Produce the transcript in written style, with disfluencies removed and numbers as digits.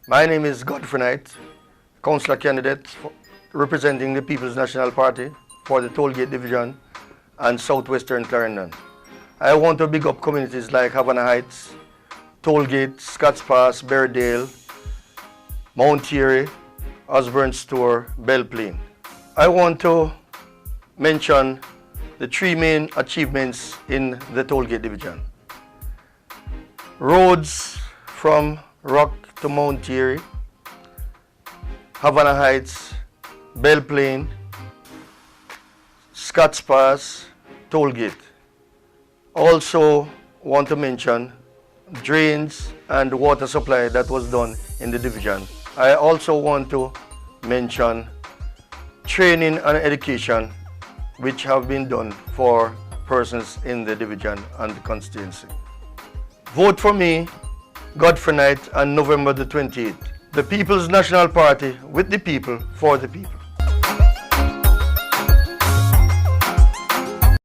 My name is Godfrey Knight, councillor candidate representing the People's National Party for the Tollgate Division and Southwestern Clarendon. I want to big up communities like Havana Heights, Tollgate, Scotts Pass, Berrydale, Mount Thierry, Osborne Store, Belle Plaine. I want to mention the three main achievements in the Tollgate Division. Roads from Rock to Mount Thierry, Havana Heights, Belle Plaine, Scotts Pass, Tollgate. Also want to mention drains and water supply that was done in the division. I also want to mention training and education which have been done for persons in the division and the constituency. Vote for me, Godfrey Knight, on November the 28th. The People's National Party, with the people, for the people.